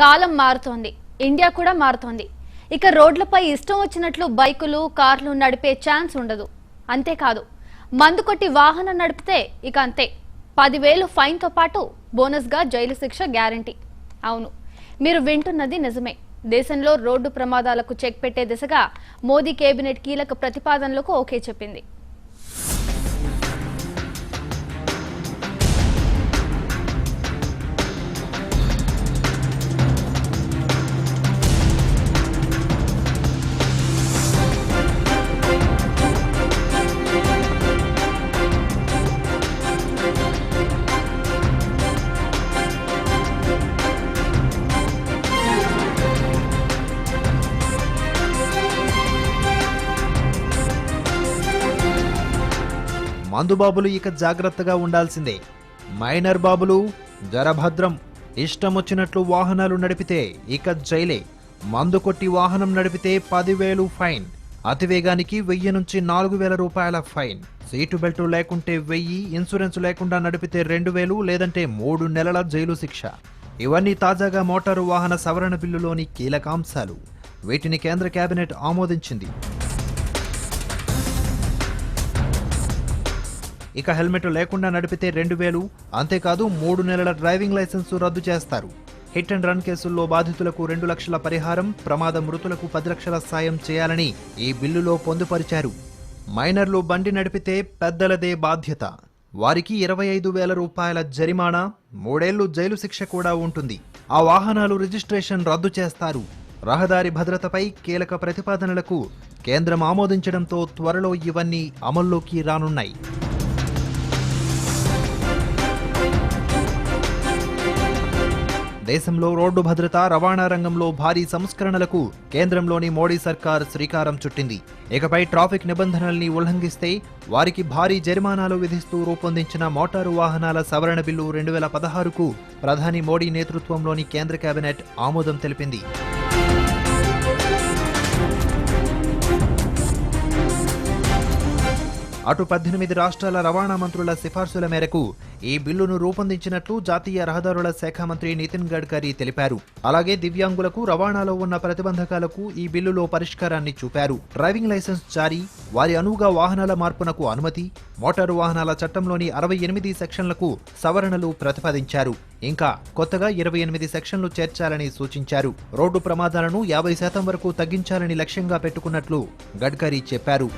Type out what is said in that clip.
కాలం మారుతోంది, ఇండియా కూడా మారుతోంది. ఇక రోడ్లపై ఇష్టం వచ్చినట్లు బైకులు, కార్లు నడిపే ఛాన్స్ ఉండదు. అంతేకాదు, మందు కొట్టి వాహనం నడిపితే ఇక అంతే, 10,000 ఫైన్తో పాటు బోనస్గా జైలు శిక్ష గ్యారంటీ. అవును, మీరు వింటున్నది నిజమే. దేశంలో రోడ్డు ప్రమాదాలకు చెక్ పెట్టే దిశగా మోదీ కేబినెట్ కీలక ప్రతిపాదనలకు ఓకే చెప్పింది. మందుబాబులు ఇక జాగ్రత్తగా ఉండాల్సిందే. మైనర్ బాబులు జరభద్రం. ఇష్టం వచ్చినట్లు వాహనాలు నడిపితే ఇక జైలే. మందు కొట్టి వాహనం నడిపితే 10,000 ఫైన్. అతివేగానికి 1000 నుంచి 4,000 రూపాయల ఫైన్. సీటు బెల్ట్ లేకుంటే 1000, ఇన్సూరెన్స్ లేకుండా నడిపితే 2,000 లేదంటే 3 నెలల జైలు శిక్ష. ఇవన్నీ తాజాగా మోటారు వాహన సవరణ బిల్లులోని కీలకాంశాలు. వీటిని కేంద్ర కేబినెట్ ఆమోదించింది. ఇక హెల్మెట్ లేకుండా నడిపితే 2,000, అంతేకాదు 3 నెలల డ్రైవింగ్ లైసెన్సు రద్దు చేస్తారు. హిట్ అండ్ రన్ కేసుల్లో బాధితులకు 2 లక్షల పరిహారం, ప్రమాద మృతులకు 10 లక్షల సాయం చేయాలని ఈ బిల్లులో పొందుపరిచారు. మైనర్లు బండి నడిపితే పెద్దలదే బాధ్యత. వారికి 25,000 రూపాయల జరిమానా, 3 ఏళ్లు జైలు శిక్ష కూడా ఉంటుంది. ఆ వాహనాలు రిజిస్ట్రేషన్ రద్దు చేస్తారు. రహదారి భద్రతపై కీలక ప్రతిపాదనలకు కేంద్రం ఆమోదించడంతో త్వరలో ఇవన్నీ అమల్లోకి రానున్నాయి. దేశంలో రోడ్డు భద్రత, రవాణా రంగంలో భారీ సంస్కరణలకు కేంద్రంలోని మోడీ సర్కార్ శ్రీకారం చుట్టింది. ఇకపై ట్రాఫిక్ నిబంధనల్ని ఉల్లంఘిస్తే వారికి భారీ జరిమానాలు విధిస్తూ రూపొందించిన మోటారు వాహనాల సవరణ బిల్లు 2016కు ప్రధాని మోడీ నేతృత్వంలోని కేంద్ర కేబినెట్ ఆమోదం తెలిపింది. అటు 18 రాష్ట్రాల రవాణా మంత్రుల సిఫార్సుల మేరకు ఈ బిల్లును రూపొందించినట్లు జాతీయ రహదారుల శాఖ మంత్రి నితిన్ గడ్కరీ తెలిపారు. అలాగే దివ్యాంగులకు రవాణాలో ఉన్న ప్రతిబంధకాలకు ఈ బిల్లులో పరిష్కారాన్ని చూపారు. డ్రైవింగ్ లైసెన్స్ జారీ, వారి అనువుగా వాహనాల మార్పునకు అనుమతి, మోటారు వాహనాల చట్టంలోని 68 సెక్షన్లకు సవరణలు ప్రతిపాదించారు. ఇంకా కొత్తగా 28 సెక్షన్లు చేర్చాలని సూచించారు. రోడ్డు ప్రమాదాలను 50% వరకు తగ్గించాలని లక్ష్యంగా పెట్టుకున్నట్లు గడ్కరీ చెప్పారు.